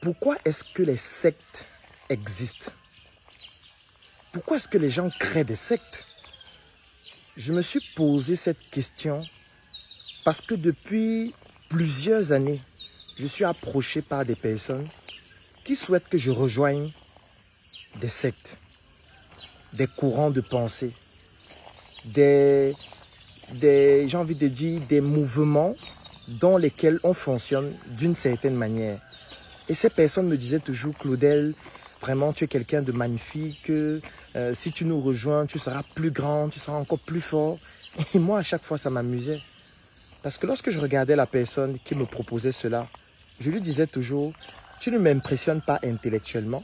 Pourquoi est-ce que les sectes existent? Pourquoi est-ce que les gens créent des sectes? Je me suis posé cette question parce que depuis plusieurs années, je suis approché par des personnes qui souhaitent que je rejoigne des sectes, des courants de pensée, j'ai envie de dire, des mouvements dans lesquels on fonctionne d'une certaine manière. Et ces personnes me disaient toujours, Claudel, vraiment tu es quelqu'un de magnifique, si tu nous rejoins, tu seras plus grand, tu seras encore plus fort. Et moi, à chaque fois, ça m'amusait. Parce que lorsque je regardais la personne qui me proposait cela, je lui disais toujours, tu ne m'impressionnes pas intellectuellement,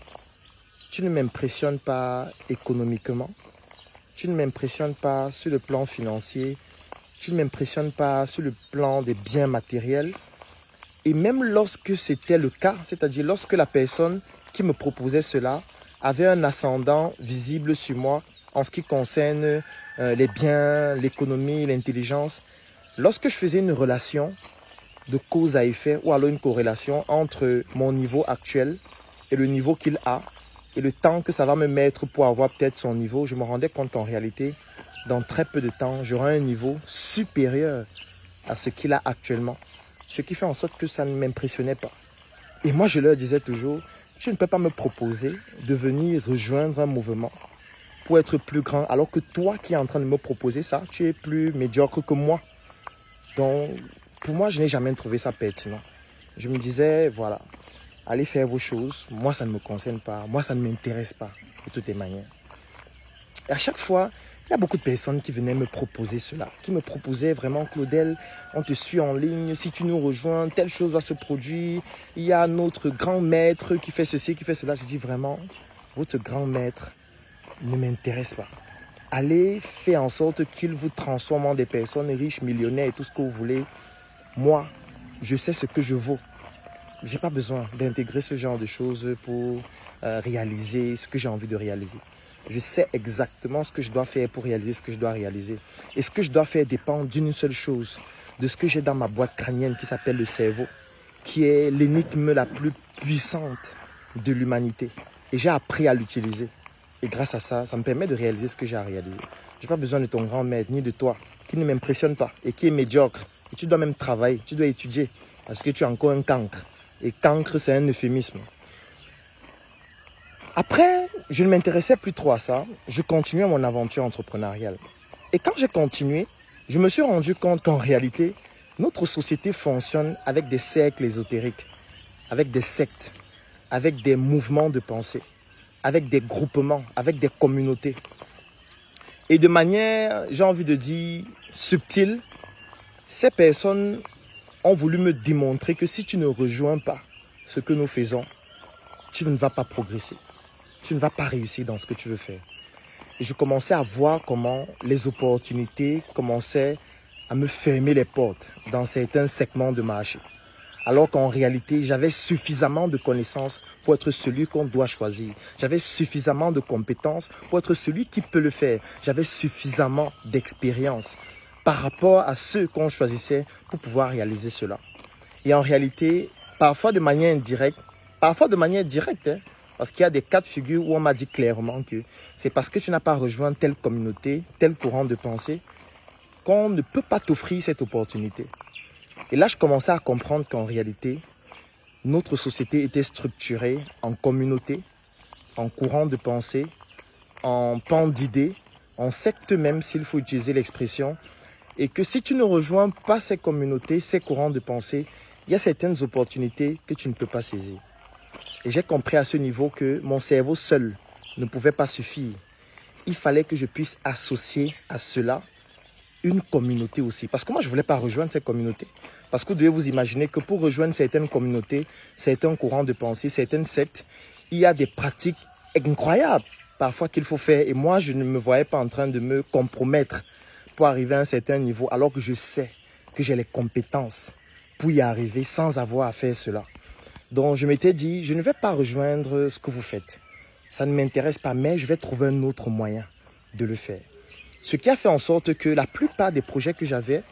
tu ne m'impressionnes pas économiquement, tu ne m'impressionnes pas sur le plan financier, tu ne m'impressionnes pas sur le plan des biens matériels. Et même lorsque c'était le cas, c'est-à-dire lorsque la personne qui me proposait cela avait un ascendant visible sur moi en ce qui concerne les biens, l'économie, l'intelligence, lorsque je faisais une relation de cause à effet ou alors une corrélation entre mon niveau actuel et le niveau qu'il a et le temps que ça va me mettre pour avoir peut-être son niveau, je me rendais compte qu'en réalité, dans très peu de temps, j'aurai un niveau supérieur à ce qu'il a actuellement. Ce qui fait en sorte que ça ne m'impressionnait pas. Et moi, je leur disais toujours, tu ne peux pas me proposer de venir rejoindre un mouvement pour être plus grand, alors que toi qui es en train de me proposer ça, tu es plus médiocre que moi. Donc, pour moi, je n'ai jamais trouvé ça pertinent. Je me disais, voilà, allez faire vos choses. Moi, ça ne me concerne pas. Moi, ça ne m'intéresse pas, de toutes les manières. Et à chaque fois, il y a beaucoup de personnes qui venaient me proposer cela, qui me proposaient vraiment, Claudel, on te suit en ligne, si tu nous rejoins, telle chose va se produire. Il y a notre grand maître qui fait ceci, qui fait cela. Je dis vraiment, votre grand maître ne m'intéresse pas. Allez faire en sorte qu'il vous transforme en des personnes riches, millionnaires et tout ce que vous voulez. Moi, je sais ce que je vaux. Je n'ai pas besoin d'intégrer ce genre de choses pour réaliser ce que j'ai envie de réaliser. Je sais exactement ce que je dois faire pour réaliser ce que je dois réaliser. Et ce que je dois faire dépend d'une seule chose, de ce que j'ai dans ma boîte crânienne qui s'appelle le cerveau, qui est l'énigme la plus puissante de l'humanité. Et j'ai appris à l'utiliser. Et grâce à ça, ça me permet de réaliser ce que j'ai à réaliser. Je n'ai pas besoin de ton grand maître, ni de toi, qui ne m'impressionne pas et qui est médiocre. Et tu dois même travailler, tu dois étudier, parce que tu es encore un cancre. Et cancre, c'est un euphémisme. Après, je ne m'intéressais plus trop à ça. Je continuais mon aventure entrepreneuriale. Et quand j'ai continué, je me suis rendu compte qu'en réalité, notre société fonctionne avec des cercles ésotériques, avec des sectes, avec des mouvements de pensée, avec des groupements, avec des communautés. Et de manière, j'ai envie de dire, subtile, ces personnes ont voulu me démontrer que si tu ne rejoins pas ce que nous faisons, tu ne vas pas progresser. Tu ne vas pas réussir dans ce que tu veux faire. Et je commençais à voir comment les opportunités commençaient à me fermer les portes dans certains segments de marché. Alors qu'en réalité, j'avais suffisamment de connaissances pour être celui qu'on doit choisir. J'avais suffisamment de compétences pour être celui qui peut le faire. J'avais suffisamment d'expérience par rapport à ceux qu'on choisissait pour pouvoir réaliser cela. Et en réalité, parfois de manière indirecte, parfois de manière directe, parce qu'il y a des cas de figure où on m'a dit clairement que c'est parce que tu n'as pas rejoint telle communauté, tel courant de pensée, qu'on ne peut pas t'offrir cette opportunité. Et là, je commençais à comprendre qu'en réalité, notre société était structurée en communauté, en courant de pensée, en pan d'idées, en secte même, s'il faut utiliser l'expression, et que si tu ne rejoins pas ces communautés, ces courants de pensée, il y a certaines opportunités que tu ne peux pas saisir. Et j'ai compris à ce niveau que mon cerveau seul ne pouvait pas suffire. Il fallait que je puisse associer à cela une communauté aussi. Parce que moi, je ne voulais pas rejoindre cette communauté. Parce que vous devez vous imaginer que pour rejoindre certaines communautés, certains courants de pensée, certaines sectes, il y a des pratiques incroyables parfois qu'il faut faire. Et moi, je ne me voyais pas en train de me compromettre pour arriver à un certain niveau, alors que je sais que j'ai les compétences pour y arriver sans avoir à faire cela. Donc, je m'étais dit, je ne vais pas rejoindre ce que vous faites. Ça ne m'intéresse pas, mais je vais trouver un autre moyen de le faire. Ce qui a fait en sorte que la plupart des projets que j'avais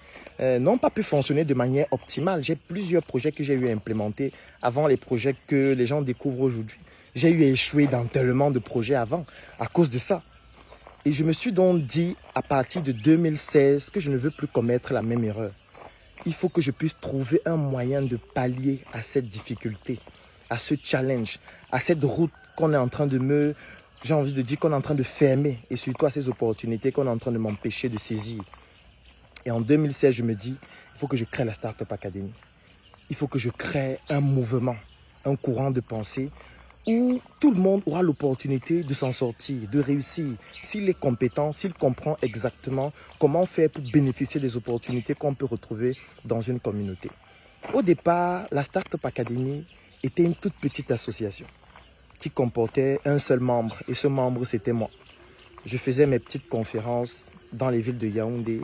n'ont pas pu fonctionner de manière optimale. J'ai plusieurs projets que j'ai eu à implémenter avant les projets que les gens découvrent aujourd'hui. J'ai eu à échouer dans tellement de projets avant à cause de ça. Et je me suis donc dit à partir de 2016 que je ne veux plus commettre la même erreur. Il faut que je puisse trouver un moyen de pallier à cette difficulté, à ce challenge, à cette route qu'on est en train de j'ai envie de dire qu'on est en train de fermer et surtout à ces opportunités qu'on est en train de m'empêcher de saisir. Et en 2016, je me dis, il faut que je crée la Startup Academy. Il faut que je crée un mouvement, un courant de pensée où tout le monde aura l'opportunité de s'en sortir, de réussir, s'il est compétent, s'il comprend exactement comment faire pour bénéficier des opportunités qu'on peut retrouver dans une communauté. Au départ, la Startup Academy était une toute petite association qui comportait un seul membre, et ce membre, c'était moi. Je faisais mes petites conférences dans les villes de Yaoundé,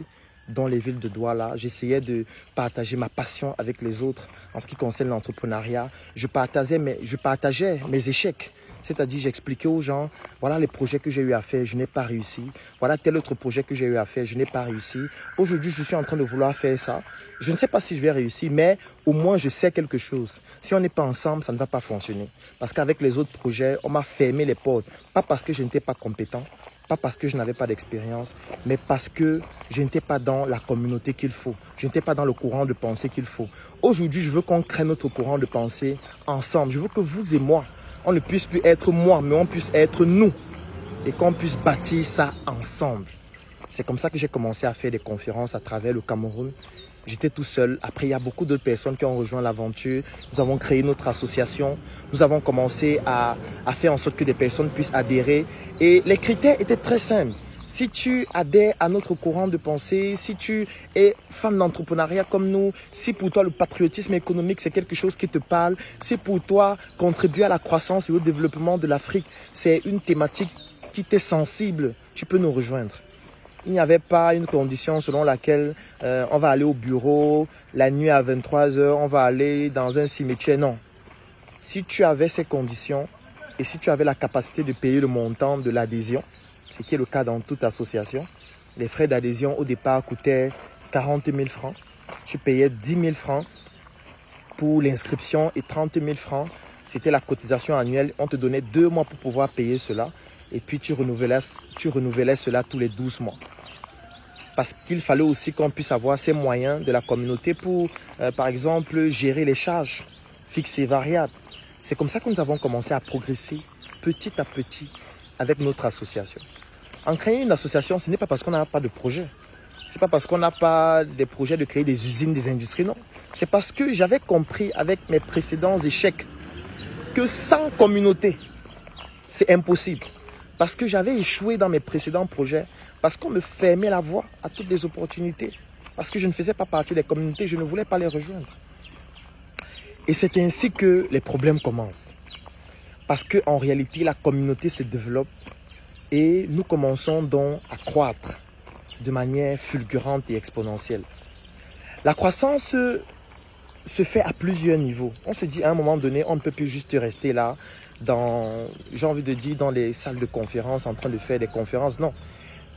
dans les villes de Douala. J'essayais de partager ma passion avec les autres en ce qui concerne l'entrepreneuriat. Je partageais mes échecs. C'est-à-dire, j'expliquais aux gens, voilà les projets que j'ai eu à faire, je n'ai pas réussi. Voilà tel autre projet que j'ai eu à faire, je n'ai pas réussi. Aujourd'hui, je suis en train de vouloir faire ça. Je ne sais pas si je vais réussir, mais au moins, je sais quelque chose. Si on n'est pas ensemble, ça ne va pas fonctionner. Parce qu'avec les autres projets, on m'a fermé les portes. Pas parce que je n'étais pas compétent, pas parce que je n'avais pas d'expérience, mais parce que je n'étais pas dans la communauté qu'il faut. Je n'étais pas dans le courant de pensée qu'il faut. Aujourd'hui, je veux qu'on crée notre courant de pensée ensemble. Je veux que vous et moi, on ne puisse plus être moi, mais on puisse être nous. Et qu'on puisse bâtir ça ensemble. C'est comme ça que j'ai commencé à faire des conférences à travers le Cameroun. J'étais tout seul. Après, il y a beaucoup d'autres personnes qui ont rejoint l'aventure. Nous avons créé notre association. Nous avons commencé à faire en sorte que des personnes puissent adhérer. Et les critères étaient très simples. Si tu adhères à notre courant de pensée, si tu es fan d'entrepreneuriat comme nous, si pour toi le patriotisme économique c'est quelque chose qui te parle, si pour toi contribuer à la croissance et au développement de l'Afrique c'est une thématique qui t'est sensible, tu peux nous rejoindre. Il n'y avait pas une condition selon laquelle on va aller au bureau, la nuit à 23 h, on va aller dans un cimetière. Non. Si tu avais ces conditions et si tu avais la capacité de payer le montant de l'adhésion, ce qui est le cas dans toute association, les frais d'adhésion au départ coûtaient 40 000 francs. Tu payais 10 000 francs pour l'inscription et 30 000 francs, c'était la cotisation annuelle. On te donnait 2 mois pour pouvoir payer cela et puis tu renouvelais cela tous les 12 mois. Parce qu'il fallait aussi qu'on puisse avoir ces moyens de la communauté pour, par exemple, gérer les charges fixes et variables. C'est comme ça que nous avons commencé à progresser petit à petit avec notre association. En créant une association, ce n'est pas parce qu'on n'a pas de projet. Ce n'est pas parce qu'on n'a pas des projets de créer des usines, des industries, non. C'est parce que j'avais compris avec mes précédents échecs que sans communauté, c'est impossible. Parce que j'avais échoué dans mes précédents projets, parce qu'on me fermait la voie à toutes les opportunités, parce que je ne faisais pas partie des communautés, je ne voulais pas les rejoindre. Et c'est ainsi que les problèmes commencent. Parce qu'en réalité, la communauté se développe et nous commençons donc à croître de manière fulgurante et exponentielle. La croissance se fait à plusieurs niveaux. On se dit à un moment donné, on ne peut plus juste rester là, j'ai envie de dire, dans les salles de conférence, en train de faire des conférences. Non,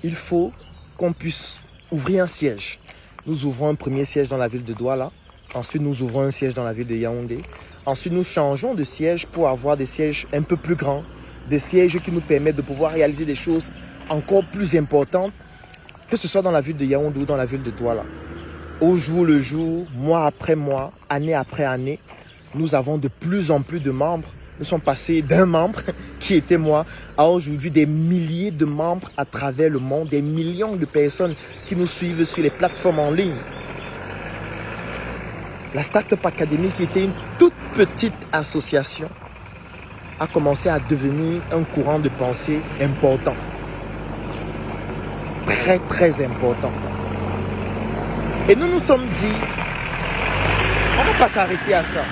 il faut qu'on puisse ouvrir un siège. Nous ouvrons un premier siège dans la ville de Douala. Ensuite, nous ouvrons un siège dans la ville de Yaoundé. Ensuite, nous changeons de siège pour avoir des sièges un peu plus grands. Des sièges qui nous permettent de pouvoir réaliser des choses encore plus importantes, que ce soit dans la ville de Yaoundé ou dans la ville de Douala. Au jour le jour, mois après mois, année après année, nous avons de plus en plus de membres. Nous sommes passés d'un membre, qui était moi, à aujourd'hui des milliers de membres à travers le monde, des millions de personnes qui nous suivent sur les plateformes en ligne. La Startup Academy, qui était une toute petite association, a commencé à devenir un courant de pensée important. Très, très important. Et nous nous sommes dit, on ne va pas s'arrêter à ça.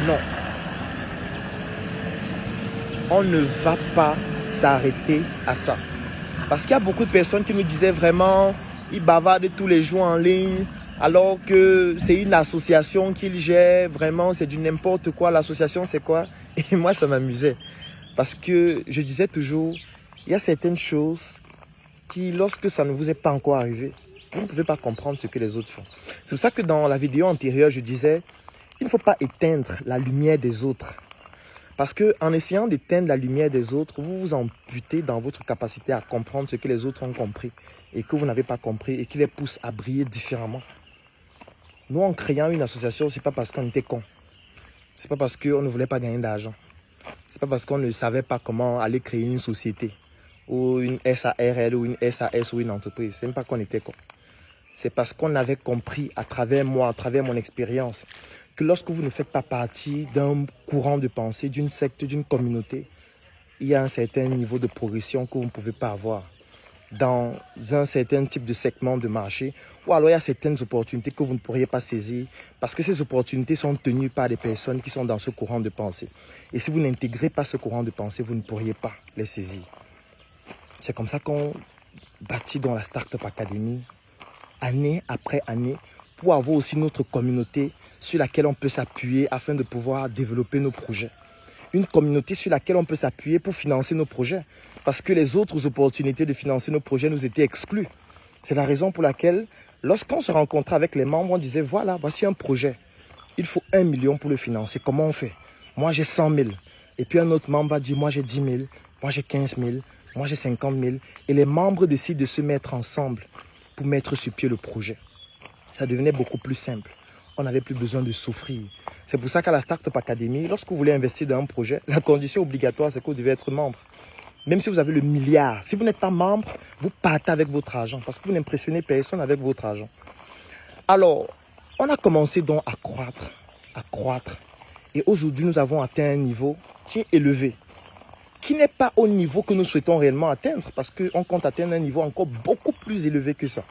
Non. On ne va pas s'arrêter à ça. Parce qu'il y a beaucoup de personnes qui nous disaient vraiment, ils bavardent tous les jours en ligne, alors que c'est une association qu'ils gèrent, vraiment, c'est du n'importe quoi. L'association, c'est quoi? Et moi, ça m'amusait. Parce que je disais toujours, il y a certaines choses qui, lorsque ça ne vous est pas encore arrivé, Vous ne pouvez pas comprendre ce que les autres font. C'est pour ça que dans la vidéo antérieure, je disais, il ne faut pas éteindre la lumière des autres. Parce qu'en essayant d'éteindre la lumière des autres, vous vous amputez dans votre capacité à comprendre ce que les autres ont compris et que vous n'avez pas compris et qui les pousse à briller différemment. Nous, en créant une association, ce n'est pas parce qu'on était cons. Ce n'est pas parce qu'on ne voulait pas gagner d'argent. Ce n'est pas parce qu'on ne savait pas comment aller créer une société ou une SARL ou une SAS ou une entreprise. Ce n'est pas qu'on était cons. C'est parce qu'on avait compris à travers moi, à travers mon expérience, que lorsque vous ne faites pas partie d'un courant de pensée, d'une secte, d'une communauté, il y a un certain niveau de progression que vous ne pouvez pas avoir dans un certain type de segment de marché, ou alors il y a certaines opportunités que vous ne pourriez pas saisir parce que ces opportunités sont tenues par des personnes qui sont dans ce courant de pensée. Et si vous n'intégrez pas ce courant de pensée, vous ne pourriez pas les saisir. C'est comme ça qu'on bâtit dans la Startup Academy, année après année, pour avoir aussi notre communauté sur laquelle on peut s'appuyer afin de pouvoir développer nos projets. Une communauté sur laquelle on peut s'appuyer pour financer nos projets. Parce que les autres opportunités de financer nos projets nous étaient exclues. C'est la raison pour laquelle, lorsqu'on se rencontrait avec les membres, on disait, voilà, voici un projet. Il faut 1 million pour le financer. Comment on fait? Moi, j'ai 100 000. Et puis un autre membre va dire, moi, j'ai 10 000. Moi, j'ai 15 000. Moi, j'ai 50 000. Et les membres décident de se mettre ensemble pour mettre sur pied le projet. Ça devenait beaucoup plus simple. On n'avait plus besoin de souffrir. C'est pour ça qu'à la Startup Academy, lorsque vous voulez investir dans un projet, la condition obligatoire, c'est que vous devez être membre. Même si vous avez le milliard, si vous n'êtes pas membre, vous partez avec votre argent parce que vous n'impressionnez personne avec votre argent. Alors, on a commencé donc à croître. Et aujourd'hui, nous avons atteint un niveau qui est élevé, qui n'est pas au niveau que nous souhaitons réellement atteindre parce qu'on compte atteindre un niveau encore beaucoup plus élevé que ça.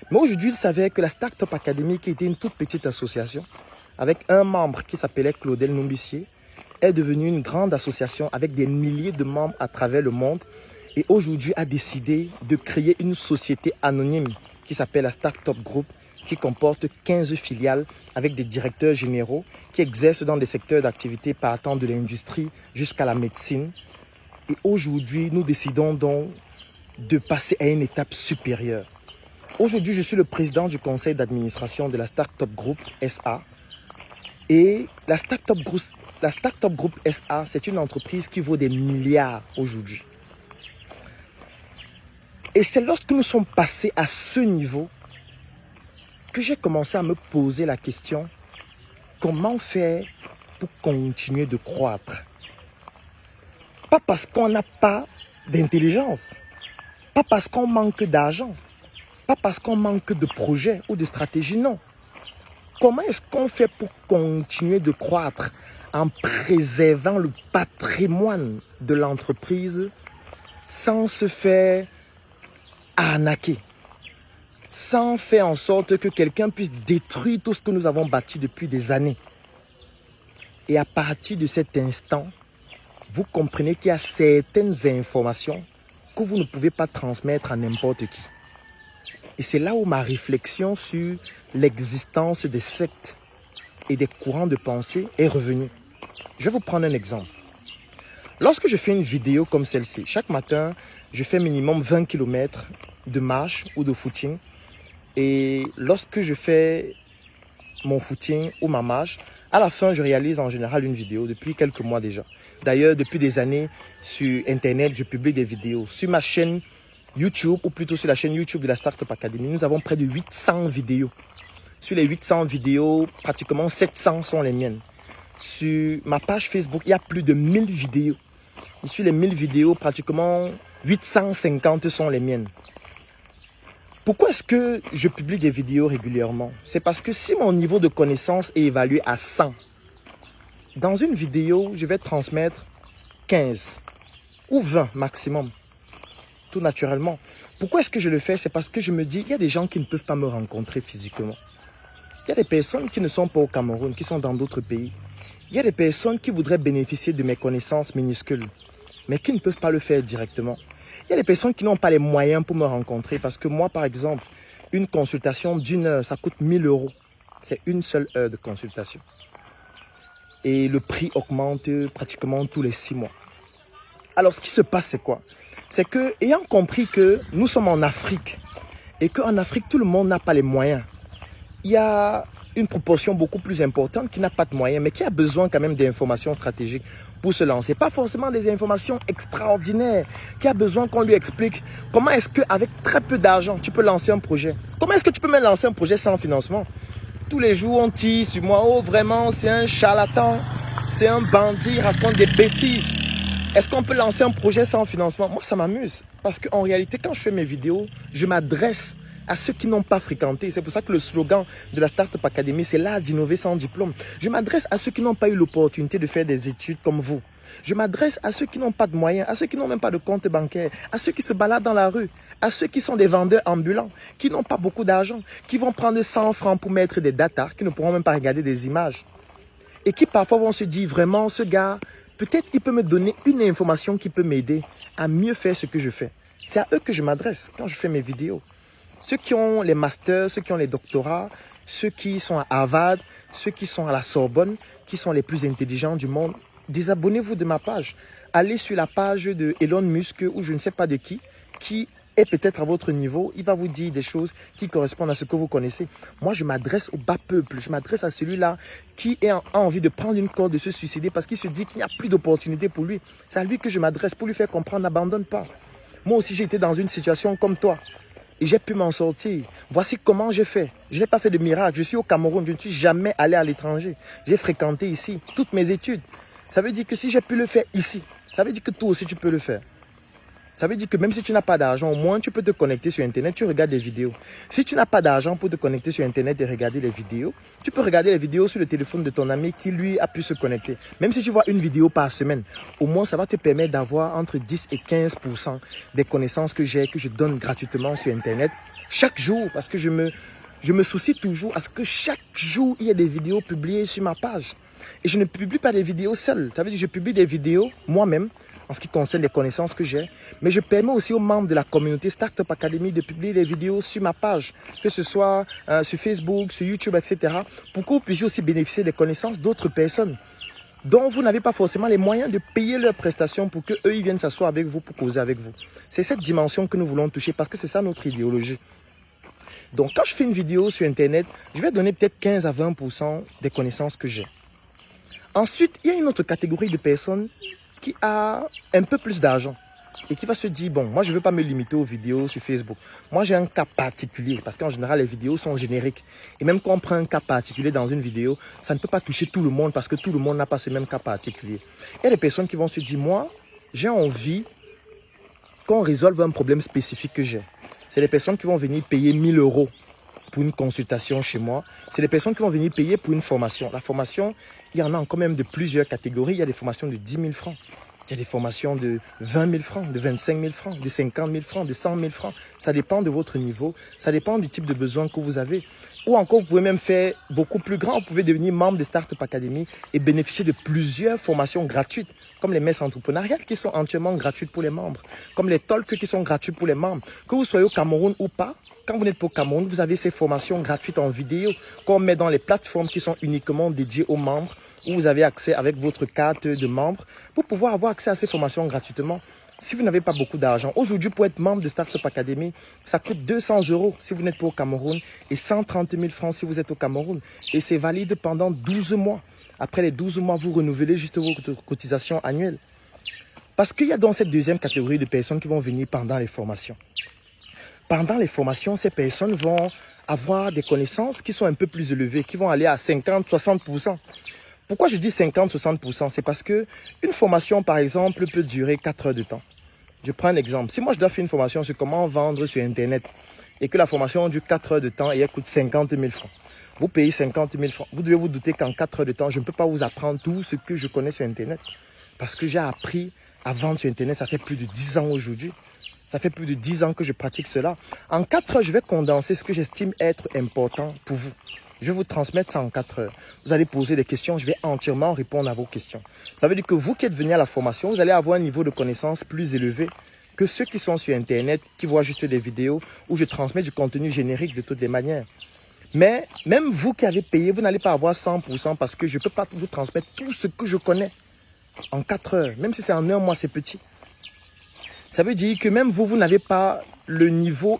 Mais aujourd'hui, il s'avère que la Startup Academy, qui était une toute petite association, avec un membre qui s'appelait Claudel Nombissier, est devenue une grande association avec des milliers de membres à travers le monde et aujourd'hui a décidé de créer une société anonyme qui s'appelle la Startup Group, qui comporte 15 filiales avec des directeurs généraux qui exercent dans des secteurs d'activité partant de l'industrie jusqu'à la médecine. Et aujourd'hui, nous décidons donc de passer à une étape supérieure. Aujourd'hui, je suis le président du conseil d'administration de la Startup Group SA. Et la Startup Group SA, c'est une entreprise qui vaut des milliards aujourd'hui. Et c'est lorsque nous sommes passés à ce niveau que j'ai commencé à me poser la question, comment faire pour continuer de croître? Pas parce qu'on n'a pas d'intelligence, pas parce qu'on manque d'argent, pas parce qu'on manque de projets ou de stratégie, non. Comment est-ce qu'on fait pour continuer de croître en préservant le patrimoine de l'entreprise sans se faire arnaquer, sans faire en sorte que quelqu'un puisse détruire tout ce que nous avons bâti depuis des années? Et à partir de cet instant, vous comprenez qu'il y a certaines informations que vous ne pouvez pas transmettre à n'importe qui. Et c'est là où ma réflexion sur l'existence des sectes et des courants de pensée est revenue. Je vais vous prendre un exemple. Lorsque je fais une vidéo comme celle-ci, chaque matin, je fais minimum 20 km de marche ou de footing. Et lorsque je fais mon footing ou ma marche, à la fin, je réalise en général une vidéo depuis quelques mois déjà. D'ailleurs, depuis des années, sur Internet, je publie des vidéos. Sur ma chaîne YouTube, ou plutôt sur la chaîne YouTube de la Startup Academy, nous avons près de 800 vidéos. Sur les 800 vidéos, pratiquement 700 sont les miennes. Sur ma page Facebook, il y a plus de 1000 vidéos. Et sur les 1000 vidéos, pratiquement 850 sont les miennes. Pourquoi est-ce que je publie des vidéos régulièrement? C'est parce que si mon niveau de connaissance est évalué à 100, dans une vidéo, je vais transmettre 15 ou 20 maximum. Tout naturellement. Pourquoi est-ce que je le fais? C'est parce que je me dis, il y a des gens qui ne peuvent pas me rencontrer physiquement. Il y a des personnes qui ne sont pas au Cameroun, qui sont dans d'autres pays. Il y a des personnes qui voudraient bénéficier de mes connaissances minuscules, mais qui ne peuvent pas le faire directement. Il y a des personnes qui n'ont pas les moyens pour me rencontrer parce que moi, par exemple, une consultation d'1 heure, ça coûte 1 000 €. C'est une seule heure de consultation. Et le prix augmente pratiquement tous les 6 mois. Alors, ce qui se passe, c'est quoi? C'est que, ayant compris que nous sommes en Afrique et qu'en Afrique, tout le monde n'a pas les moyens. Il y a une proportion beaucoup plus importante qui n'a pas de moyens, mais qui a besoin quand même d'informations stratégiques pour se lancer. Pas forcément des informations extraordinaires, qui a besoin qu'on lui explique comment est-ce qu'avec très peu d'argent, tu peux lancer un projet. Comment est-ce que tu peux même lancer un projet sans financement? Tous les jours, on tire sur moi, oh vraiment, c'est un charlatan, c'est un bandit, il raconte des bêtises. Est-ce qu'on peut lancer un projet sans financement? Moi, ça m'amuse. Parce qu'en réalité, quand je fais mes vidéos, je m'adresse à ceux qui n'ont pas fréquenté. C'est pour ça que le slogan de la Startup Academy, c'est l'art d'innover sans diplôme. Je m'adresse à ceux qui n'ont pas eu l'opportunité de faire des études comme vous. Je m'adresse à ceux qui n'ont pas de moyens, à ceux qui n'ont même pas de compte bancaire, à ceux qui se baladent dans la rue, à ceux qui sont des vendeurs ambulants, qui n'ont pas beaucoup d'argent, qui vont prendre 100 francs pour mettre des datas, qui ne pourront même pas regarder des images. Et qui parfois vont se dire, vraiment, ce gars, peut-être il peut me donner une information qui peut m'aider à mieux faire ce que je fais. C'est à eux que je m'adresse quand je fais mes vidéos. Ceux qui ont les masters, ceux qui ont les doctorats, ceux qui sont à Harvard, ceux qui sont à la Sorbonne, qui sont les plus intelligents du monde, désabonnez-vous de ma page. Allez sur la page de Elon Musk ou je ne sais pas de qui est peut-être à votre niveau. Il va vous dire des choses qui correspondent à ce que vous connaissez. Moi, je m'adresse au bas peuple. Je m'adresse à celui-là qui a envie de prendre une corde, de se suicider parce qu'il se dit qu'il n'y a plus d'opportunité pour lui. C'est à lui que je m'adresse pour lui faire comprendre, n'abandonne pas. Moi aussi, j'ai été dans une situation comme toi. Et j'ai pu m'en sortir. Voici comment j'ai fait. Je n'ai pas fait de miracle. Je suis au Cameroun. Je ne suis jamais allé à l'étranger. J'ai fréquenté ici toutes mes études. Ça veut dire que si j'ai pu le faire ici, ça veut dire que toi aussi tu peux le faire. Ça veut dire que même si tu n'as pas d'argent, au moins tu peux te connecter sur Internet, tu regardes des vidéos. Si tu n'as pas d'argent pour te connecter sur Internet et regarder les vidéos, tu peux regarder les vidéos sur le téléphone de ton ami qui lui a pu se connecter. Même si tu vois une vidéo par semaine, au moins ça va te permettre d'avoir entre 10 et 15% des connaissances que j'ai, que je donne gratuitement sur Internet chaque jour. Parce que je me soucie toujours à ce que chaque jour, il y ait des vidéos publiées sur ma page. Et je ne publie pas des vidéos seules. Ça veut dire que je publie des vidéos moi-même en ce qui concerne les connaissances que j'ai. Mais je permets aussi aux membres de la communauté Startup Academy de publier des vidéos sur ma page, que ce soit sur Facebook, sur YouTube, etc. pour que vous puissiez aussi bénéficier des connaissances d'autres personnes dont vous n'avez pas forcément les moyens de payer leurs prestations pour qu'eux, ils viennent s'asseoir avec vous, pour causer avec vous. C'est cette dimension que nous voulons toucher parce que c'est ça notre idéologie. Donc quand je fais une vidéo sur Internet, je vais donner peut-être 15 à 20% des connaissances que j'ai. Ensuite, il y a une autre catégorie de personnes qui a un peu plus d'argent et qui va se dire, bon, moi je ne veux pas me limiter aux vidéos sur Facebook. Moi j'ai un cas particulier parce qu'en général les vidéos sont génériques. Et même quand on prend un cas particulier dans une vidéo, ça ne peut pas toucher tout le monde parce que tout le monde n'a pas ce même cas particulier. Il y a des personnes qui vont se dire, moi j'ai envie qu'on résolve un problème spécifique que j'ai. C'est des personnes qui vont venir payer 1 000 € pour une consultation chez moi. C'est des personnes qui vont venir payer pour une formation. La formation, il y en a quand même de plusieurs catégories. Il y a des formations de 10 000 francs. Il y a des formations de 20 000 francs, de 25 000 francs, de 50 000 francs, de 100 000 francs. Ça dépend de votre niveau. Ça dépend du type de besoin que vous avez. Ou encore, vous pouvez même faire beaucoup plus grand. Vous pouvez devenir membre de Startup Academy et bénéficier de plusieurs formations gratuites, comme les messes entrepreneuriales qui sont entièrement gratuites pour les membres, comme les talks qui sont gratuits pour les membres. Que vous soyez au Cameroun ou pas, quand vous n'êtes pas au Cameroun, vous avez ces formations gratuites en vidéo qu'on met dans les plateformes qui sont uniquement dédiées aux membres, où vous avez accès avec votre carte de membre pour pouvoir avoir accès à ces formations gratuitement. Si vous n'avez pas beaucoup d'argent, aujourd'hui pour être membre de Startup Academy, ça coûte 200 € si vous n'êtes pas au Cameroun et 130 000 francs si vous êtes au Cameroun. Et c'est valide pendant 12 mois. Après les 12 mois, vous renouvelez juste votre cotisation annuelle. Parce qu'il y a dans cette deuxième catégorie de personnes qui vont venir pendant les formations. Pendant les formations, ces personnes vont avoir des connaissances qui sont un peu plus élevées, qui vont aller à 50-60%. Pourquoi je dis 50-60%? C'est parce que une formation, par exemple, peut durer 4 heures de temps. Je prends un exemple. Si moi, je dois faire une formation sur comment vendre sur Internet et que la formation dure 4 heures de temps et elle coûte 50 000 francs, vous payez 50 000 francs. Vous devez vous douter qu'en 4 heures de temps, je ne peux pas vous apprendre tout ce que je connais sur Internet. Parce que j'ai appris à vendre sur Internet, ça fait plus de 10 ans aujourd'hui. Ça fait plus de 10 ans que je pratique cela. En 4 heures, je vais condenser ce que j'estime être important pour vous. Je vais vous transmettre ça en 4 heures. Vous allez poser des questions, je vais entièrement répondre à vos questions. Ça veut dire que vous qui êtes venu à la formation, vous allez avoir un niveau de connaissance plus élevé que ceux qui sont sur Internet, qui voient juste des vidéos où je transmets du contenu générique de toutes les manières. Mais même vous qui avez payé, vous n'allez pas avoir 100% parce que je ne peux pas vous transmettre tout ce que je connais en 4 heures. Même si c'est en 1 mois, c'est petit. Ça veut dire que même vous, vous n'avez pas le niveau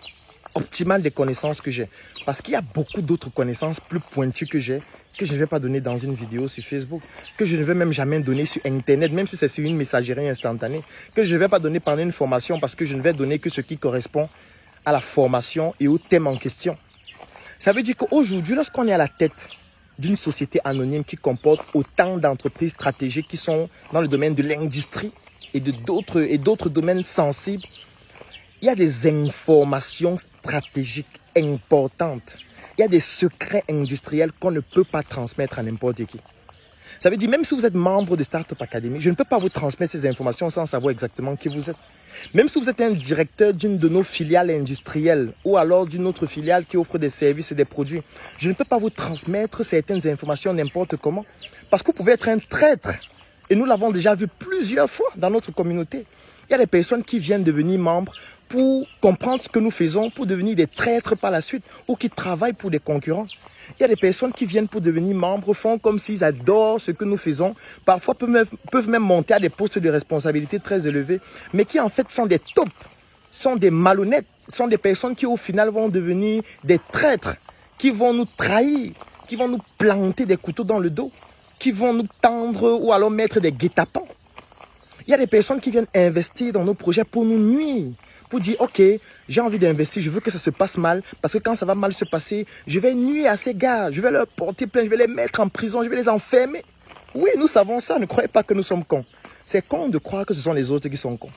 optimale des connaissances que j'ai. Parce qu'il y a beaucoup d'autres connaissances plus pointues que j'ai, que je ne vais pas donner dans une vidéo sur Facebook, que je ne vais même jamais donner sur Internet, même si c'est sur une messagerie instantanée, que je ne vais pas donner pendant une formation parce que je ne vais donner que ce qui correspond à la formation et au thème en question. Ça veut dire qu'aujourd'hui, lorsqu'on est à la tête d'une société anonyme qui comporte autant d'entreprises stratégiques qui sont dans le domaine de l'industrie et d'autres domaines sensibles, il y a des informations stratégiques importantes. Il y a des secrets industriels qu'on ne peut pas transmettre à n'importe qui. Ça veut dire, même si vous êtes membre de Startup Academy, je ne peux pas vous transmettre ces informations sans savoir exactement qui vous êtes. Même si vous êtes un directeur d'une de nos filiales industrielles ou alors d'une autre filiale qui offre des services et des produits, je ne peux pas vous transmettre certaines informations n'importe comment. Parce que vous pouvez être un traître. Et nous l'avons déjà vu plusieurs fois dans notre communauté. Il y a des personnes qui viennent devenir membres pour comprendre ce que nous faisons, pour devenir des traîtres par la suite, ou qui travaillent pour des concurrents. Il y a des personnes qui viennent pour devenir membres, font comme s'ils adorent ce que nous faisons, parfois peuvent même monter à des postes de responsabilité très élevés, mais qui en fait sont des taupes, sont des malhonnêtes, sont des personnes qui au final vont devenir des traîtres, qui vont nous trahir, qui vont nous planter des couteaux dans le dos, qui vont nous tendre ou alors mettre des guet-apens. Il y a des personnes qui viennent investir dans nos projets pour nous nuire. Pour dire, ok, j'ai envie d'investir, je veux que ça se passe mal, parce que quand ça va mal se passer, je vais nuire à ces gars, je vais leur porter plainte, je vais les mettre en prison, je vais les enfermer. Oui, nous savons ça, ne croyez pas que nous sommes cons. C'est con de croire que ce sont les autres qui sont cons.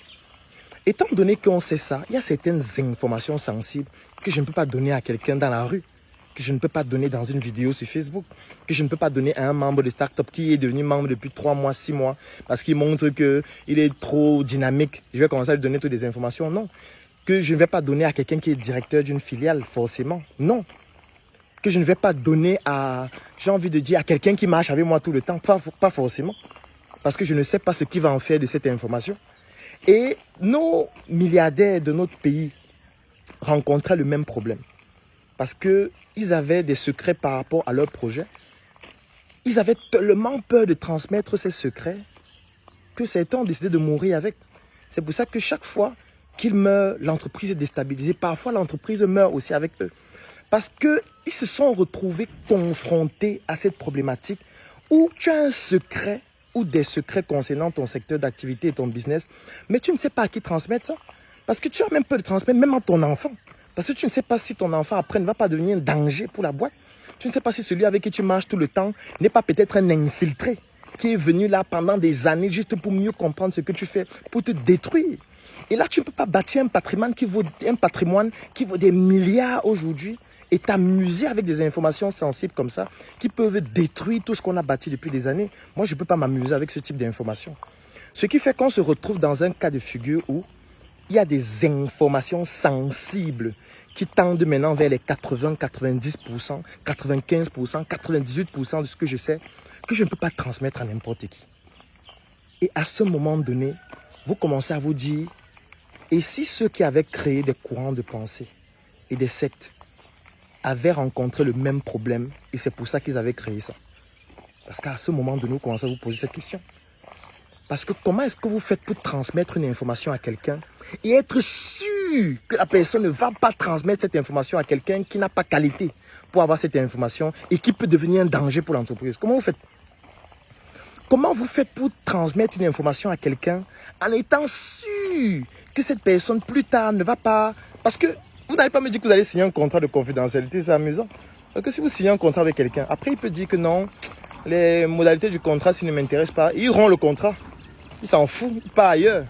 Étant donné qu'on sait ça, il y a certaines informations sensibles que je ne peux pas donner à quelqu'un dans la rue, que je ne peux pas donner dans une vidéo sur Facebook, que je ne peux pas donner à un membre de start-up qui est devenu membre depuis 3 mois, 6 mois, parce qu'il montre qu'il est trop dynamique. Je vais commencer à lui donner toutes les informations. Non. Que je ne vais pas donner à quelqu'un qui est directeur d'une filiale, forcément. Non. Que je ne vais pas donner à, j'ai envie de dire, à quelqu'un qui marche avec moi tout le temps. Pas forcément. Parce que je ne sais pas ce qu'il va en faire de cette information. Et nos milliardaires de notre pays rencontraient le même problème. Parce qu'ils avaient des secrets par rapport à leur projet. Ils avaient tellement peur de transmettre ces secrets que certains ont décidé de mourir avec. C'est pour ça que chaque fois qu'ils meurent, l'entreprise est déstabilisée. Parfois, l'entreprise meurt aussi avec eux. Parce qu'ils se sont retrouvés confrontés à cette problématique où tu as un secret ou des secrets concernant ton secteur d'activité et ton business, mais tu ne sais pas à qui transmettre ça. Parce que tu as même peur de transmettre même à ton enfant. Parce que tu ne sais pas si ton enfant après ne va pas devenir un danger pour la boîte. Tu ne sais pas si celui avec qui tu marches tout le temps n'est pas peut-être un infiltré qui est venu là pendant des années juste pour mieux comprendre ce que tu fais, pour te détruire. Et là, tu ne peux pas bâtir un patrimoine qui vaut des milliards aujourd'hui et t'amuser avec des informations sensibles comme ça qui peuvent détruire tout ce qu'on a bâti depuis des années. Moi, je ne peux pas m'amuser avec ce type d'informations. Ce qui fait qu'on se retrouve dans un cas de figure où il y a des informations sensibles qui tendent maintenant vers les 80, 90%, 95%, 98% de ce que je sais, que je ne peux pas transmettre à n'importe qui. Et à ce moment donné, vous commencez à vous dire, et si ceux qui avaient créé des courants de pensée et des sectes avaient rencontré le même problème, et c'est pour ça qu'ils avaient créé ça? Parce qu'à ce moment donné, vous commencez à vous poser cette question. Parce que comment est-ce que vous faites pour transmettre une information à quelqu'un et être sûr que la personne ne va pas transmettre cette information à quelqu'un qui n'a pas qualité pour avoir cette information et qui peut devenir un danger pour l'entreprise? Comment vous faites? Comment vous faites pour transmettre une information à quelqu'un en étant sûr que cette personne plus tard ne va pas... Parce que vous n'allez pas me dire que vous allez signer un contrat de confidentialité, c'est amusant. Parce que si vous signez un contrat avec quelqu'un, après il peut dire que non, les modalités du contrat, s'il ne m'intéresse pas, il rompt le contrat. Il s'en fout, il part ailleurs.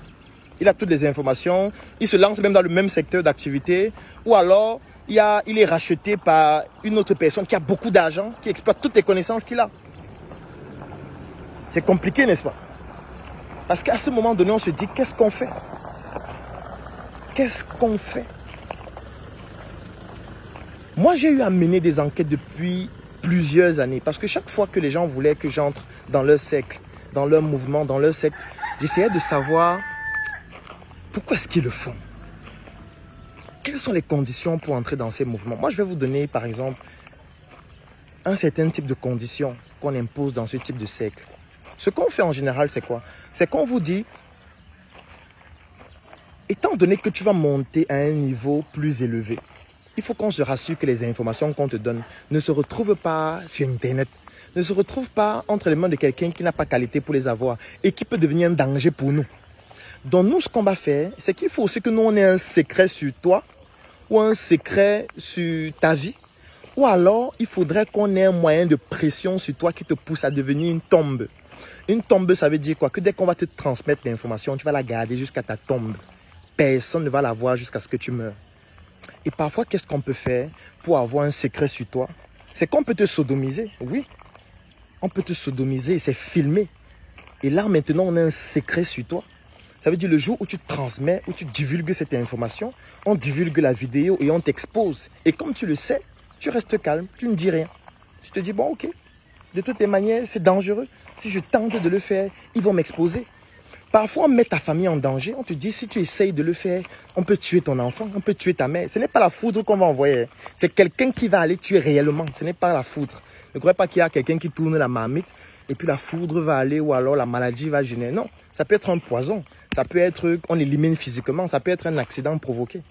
Il a toutes les informations, il se lance même dans le même secteur d'activité. Ou alors, il est racheté par une autre personne qui a beaucoup d'argent, qui exploite toutes les connaissances qu'il a. C'est compliqué, n'est-ce pas? Parce qu'à ce moment donné, on se dit, qu'est-ce qu'on fait? Qu'est-ce qu'on fait? Moi, j'ai eu à mener des enquêtes depuis plusieurs années. Parce que chaque fois que les gens voulaient que j'entre dans leur cercle, dans leur mouvement, dans leur secte, j'essayais de savoir pourquoi est-ce qu'ils le font. Quelles sont les conditions pour entrer dans ces mouvements? Moi, je vais vous donner, par exemple, un certain type de conditions qu'on impose dans ce type de cercle. Ce qu'on fait en général, c'est quoi? C'est qu'on vous dit, étant donné que tu vas monter à un niveau plus élevé, il faut qu'on se rassure que les informations qu'on te donne ne se retrouvent pas sur Internet, ne se retrouvent pas entre les mains de quelqu'un qui n'a pas qualité pour les avoir et qui peut devenir un danger pour nous. Donc nous, ce qu'on va faire, c'est qu'il faut aussi que nous, on ait un secret sur toi ou un secret sur ta vie. Ou alors, il faudrait qu'on ait un moyen de pression sur toi qui te pousse à devenir une tombe. Une tombe, ça veut dire quoi? Que dès qu'on va te transmettre l'information, tu vas la garder jusqu'à ta tombe. Personne ne va la voir jusqu'à ce que tu meurs. Et parfois, qu'est-ce qu'on peut faire pour avoir un secret sur toi? C'est qu'on peut te sodomiser, oui. On peut te sodomiser, c'est filmé. Et là, maintenant, on a un secret sur toi. Ça veut dire le jour où tu transmets, où tu divulgues cette information, on divulgue la vidéo et on t'expose. Et comme tu le sais, tu restes calme, tu ne dis rien. Tu te dis, bon, ok, de toutes les manières, c'est dangereux. Si je tente de le faire, ils vont m'exposer. Parfois, on met ta famille en danger. On te dit, si tu essayes de le faire, on peut tuer ton enfant, on peut tuer ta mère. Ce n'est pas la foudre qu'on va envoyer. C'est quelqu'un qui va aller tuer réellement. Ce n'est pas la foudre. Ne croyez pas qu'il y a quelqu'un qui tourne la marmite et puis la foudre va aller ou alors la maladie va gêner. Non, ça peut être un poison. Ça peut être, on élimine physiquement. Ça peut être un accident provoqué.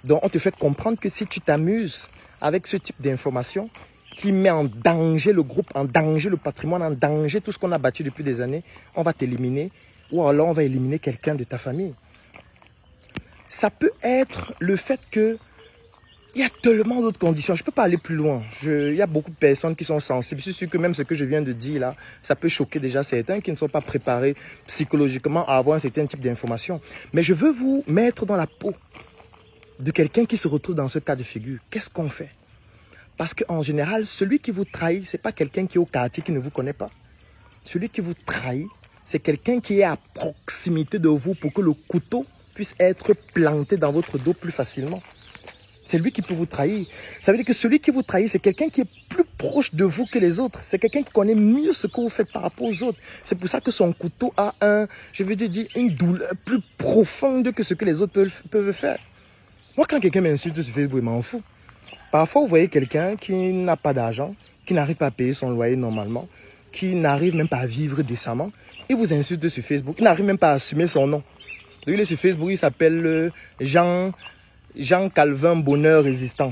Donc, on te fait comprendre que si tu t'amuses avec ce type d'information qui met en danger le groupe, en danger le patrimoine, en danger tout ce qu'on a bâti depuis des années, on va t'éliminer. Ou alors on va éliminer quelqu'un de ta famille. Ça peut être le fait que il y a tellement d'autres conditions. Je ne peux pas aller plus loin. Il y a beaucoup de personnes qui sont sensibles. Je suis sûr que même ce que je viens de dire là, ça peut choquer déjà certains qui ne sont pas préparés psychologiquement à avoir un certain type d'information. Mais je veux vous mettre dans la peau de quelqu'un qui se retrouve dans ce cas de figure. Qu'est-ce qu'on fait? Parce qu'en général, celui qui vous trahit, ce n'est pas quelqu'un qui est au quartier, qui ne vous connaît pas. Celui qui vous trahit, c'est quelqu'un qui est à proximité de vous pour que le couteau puisse être planté dans votre dos plus facilement. C'est lui qui peut vous trahir. Ça veut dire que celui qui vous trahit, c'est quelqu'un qui est plus proche de vous que les autres. C'est quelqu'un qui connaît mieux ce que vous faites par rapport aux autres. C'est pour ça que son couteau a une douleur plus profonde que ce que les autres peuvent faire. Moi, quand quelqu'un m'insulte sur Facebook, je m'en fous. Parfois, vous voyez quelqu'un qui n'a pas d'argent, qui n'arrive pas à payer son loyer normalement, qui n'arrive même pas à vivre décemment. Il vous insulte sur Facebook. Il n'arrive même pas à assumer son nom. Donc, il est sur Facebook, il s'appelle Jean Calvin Bonheur Résistant.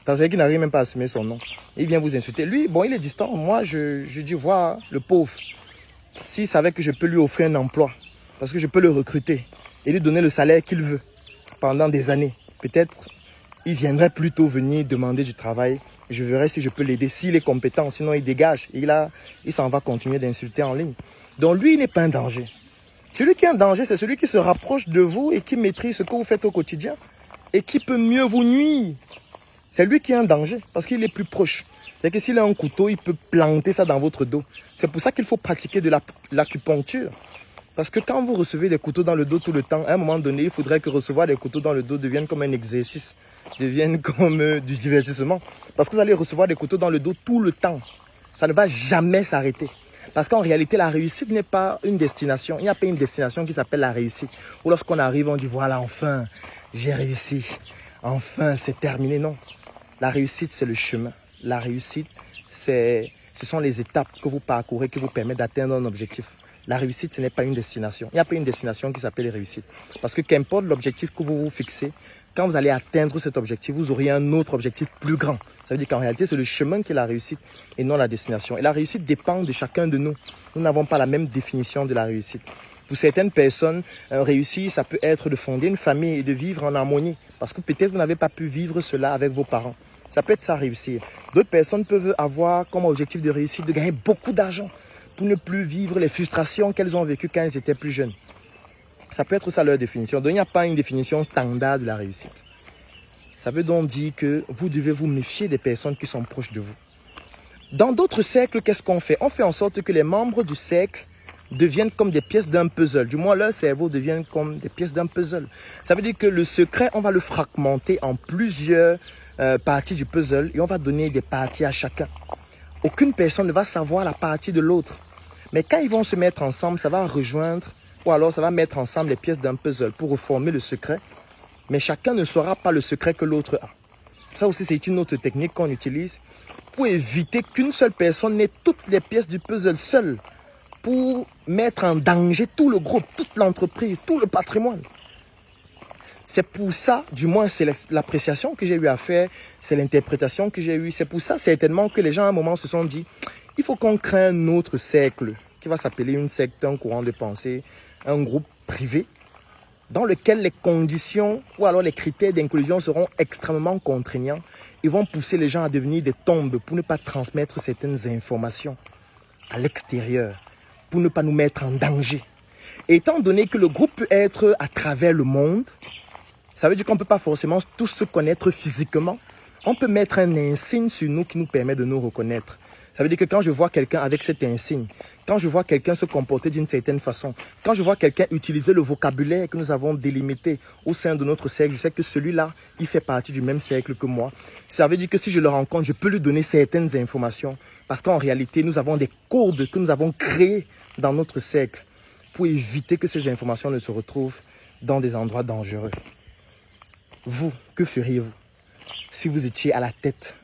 C'est-à-dire qu'il n'arrive même pas à assumer son nom. Il vient vous insulter. Lui, bon, il est distant. Moi, je dis, voilà, le pauvre. S'il savait que je peux lui offrir un emploi, parce que je peux le recruter et lui donner le salaire qu'il veut pendant des années, peut-être il viendrait plutôt venir demander du travail. Je verrai si je peux l'aider, s'il est compétent. Sinon, il dégage. Et là, il s'en va continuer d'insulter en ligne. Donc, lui, il n'est pas un danger. Celui qui est un danger, c'est celui qui se rapproche de vous et qui maîtrise ce que vous faites au quotidien et qui peut mieux vous nuire. C'est lui qui est un danger parce qu'il est plus proche. C'est que s'il a un couteau, il peut planter ça dans votre dos. C'est pour ça qu'il faut pratiquer de l'acupuncture. Parce que quand vous recevez des couteaux dans le dos tout le temps, à un moment donné, il faudrait que recevoir des couteaux dans le dos devienne comme un exercice, devienne comme du divertissement. Parce que vous allez recevoir des couteaux dans le dos tout le temps. Ça ne va jamais s'arrêter. Parce qu'en réalité, la réussite n'est pas une destination. Il n'y a pas une destination qui s'appelle la réussite. Ou lorsqu'on arrive, on dit, voilà, enfin, j'ai réussi. Enfin, c'est terminé. Non. La réussite, c'est le chemin. La réussite, ce sont les étapes que vous parcourez qui vous permettent d'atteindre un objectif. La réussite, ce n'est pas une destination. Il n'y a pas une destination qui s'appelle réussite. Parce que qu'importe l'objectif que vous vous fixez, quand vous allez atteindre cet objectif, vous aurez un autre objectif plus grand. Ça veut dire qu'en réalité, c'est le chemin qui est la réussite et non la destination. Et la réussite dépend de chacun de nous. Nous n'avons pas la même définition de la réussite. Pour certaines personnes, réussir, ça peut être de fonder une famille et de vivre en harmonie. Parce que peut-être vous n'avez pas pu vivre cela avec vos parents. Ça peut être ça, réussir. D'autres personnes peuvent avoir comme objectif de réussir de gagner beaucoup d'argent pour ne plus vivre les frustrations qu'elles ont vécues quand elles étaient plus jeunes. Ça peut être ça leur définition. Donc, il n'y a pas une définition standard de la réussite. Ça veut donc dire que vous devez vous méfier des personnes qui sont proches de vous. Dans d'autres cercles, qu'est-ce qu'on fait? On fait en sorte que les membres du cercle deviennent comme des pièces d'un puzzle. Du moins, leur cerveau devient comme des pièces d'un puzzle. Ça veut dire que le secret, on va le fragmenter en plusieurs parties du puzzle et on va donner des parties à chacun. Aucune personne ne va savoir la partie de l'autre. Mais quand ils vont se mettre ensemble, ça va rejoindre ou alors ça va mettre ensemble les pièces d'un puzzle pour reformer le secret. Mais chacun ne saura pas le secret que l'autre a. Ça aussi, c'est une autre technique qu'on utilise pour éviter qu'une seule personne n'ait toutes les pièces du puzzle seule pour mettre en danger tout le groupe, toute l'entreprise, tout le patrimoine. C'est pour ça, du moins c'est l'appréciation que j'ai eu à faire, c'est l'interprétation que j'ai eue. C'est pour ça certainement que les gens à un moment se sont dit, il faut qu'on crée un autre cercle qui va s'appeler une secte, un courant de pensée, un groupe privé, dans lequel les conditions ou alors les critères d'inclusion seront extrêmement contraignants. Ils vont pousser les gens à devenir des tombes pour ne pas transmettre certaines informations à l'extérieur, pour ne pas nous mettre en danger. Et étant donné que le groupe peut être à travers le monde, ça veut dire qu'on ne peut pas forcément tous se connaître physiquement. On peut mettre un insigne sur nous qui nous permet de nous reconnaître. Ça veut dire que quand je vois quelqu'un avec cet insigne, quand je vois quelqu'un se comporter d'une certaine façon, quand je vois quelqu'un utiliser le vocabulaire que nous avons délimité au sein de notre cercle, je sais que celui-là, il fait partie du même cercle que moi. Ça veut dire que si je le rencontre, je peux lui donner certaines informations. Parce qu'en réalité, nous avons des codes que nous avons créés dans notre cercle pour éviter que ces informations ne se retrouvent dans des endroits dangereux. Vous, que feriez-vous si vous étiez à la tête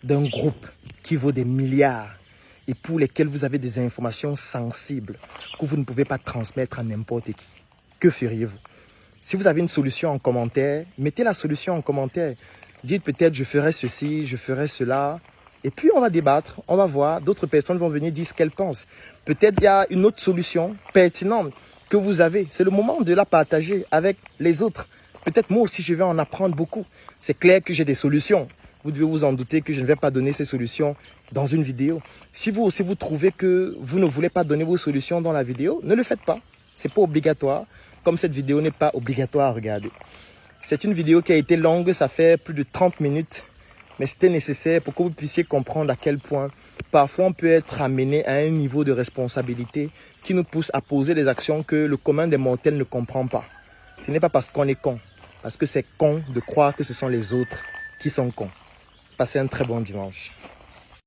d'un groupe qui vaut des milliards et pour lesquels vous avez des informations sensibles que vous ne pouvez pas transmettre à n'importe qui? Que feriez-vous? Si vous avez une solution en commentaire, mettez la solution en commentaire. Dites peut-être je ferai ceci, je ferai cela. Et puis on va débattre, on va voir. D'autres personnes vont venir dire ce qu'elles pensent. Peut-être il y a une autre solution pertinente que vous avez. C'est le moment de la partager avec les autres. Peut-être moi aussi je vais en apprendre beaucoup. C'est clair que j'ai des solutions. Vous devez vous en douter que je ne vais pas donner ces solutions dans une vidéo. Si vous aussi vous trouvez que vous ne voulez pas donner vos solutions dans la vidéo, ne le faites pas. Ce n'est pas obligatoire. Comme cette vidéo n'est pas obligatoire à regarder. C'est une vidéo qui a été longue, ça fait plus de 30 minutes. Mais c'était nécessaire pour que vous puissiez comprendre à quel point parfois on peut être amené à un niveau de responsabilité qui nous pousse à poser des actions que le commun des mortels ne comprend pas. Ce n'est pas parce qu'on est con, parce que c'est con de croire que ce sont les autres qui sont cons. Passez un très bon dimanche.